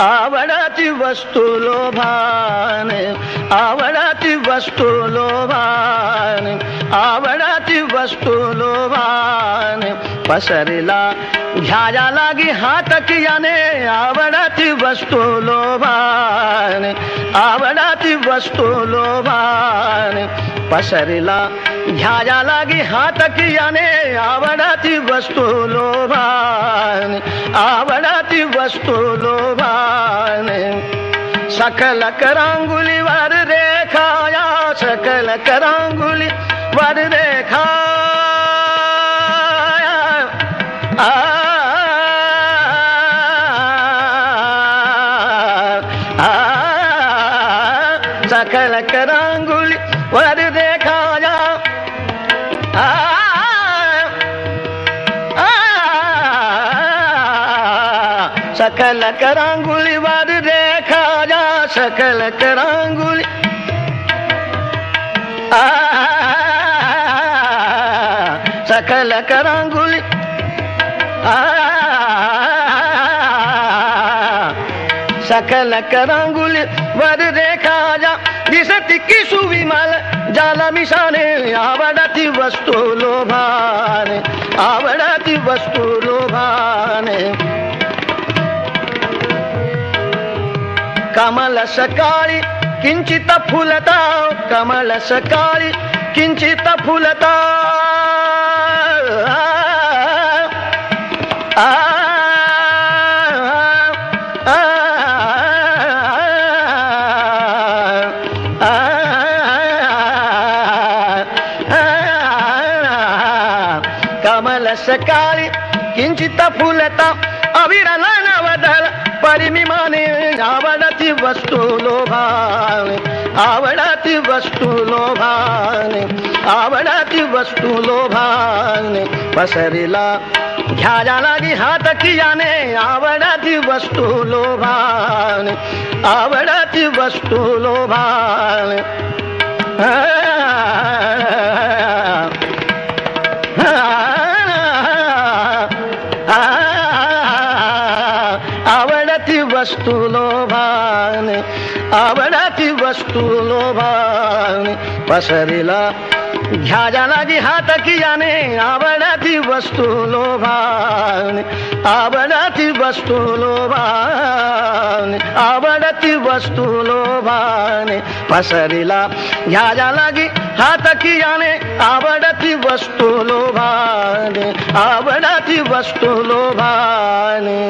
आवडती वस्तू लोभाने, आवडती वस्तू लोभाने, आवडती वस्तू लोभाने पसरला घ्याया लागी हात कियाने, आवडती वस्तू लोभाने, आवडती वस्तू लोभाने पसरला घ्याया लागी हात कियाने, आवडती वस्तू लोभाने, आवडती वस्तू लोभाने सकल करांगुली वर रेखाया, सकल करांगुली वर रेखाया सकल करांगुली वर रेखाया सकल करांगुली वर रेखाया, सकल करांगुली सकल करांगुली सकल करांगुली वर रेखाया दिसती की सुविमल जाला मिशाने, आवडती वस्तू लोभाने, आवडती वस्तू लोभाने कमल सकाळी किंचित फुलता, कमल सकाळी किंचित फुलता कमल सकाळी किंचित फुलता अविरल नवदल परिमिमाने, आवडती वस्तू लोभाने, आवडती वस्तू लोभाने, आवडती वस्तू लोभाने पसरला घ्याया लागी हात कियाने, आवडती वस्तू लोभाने, आवडती वस्तू लोभाने आवडती वस्तू लोभाने, आवडती वस्तू लोभाने पसरला घ्याया लागी हात कियाने, आवडती वस्तू लोभाने, आवडती वस्तू लोभाने, आवडती वस्तू लोभाने पसरला घ्याया लागी हात कियाने, आवडती वस्तू लोभाने, आवडती वस्तू लोभाने।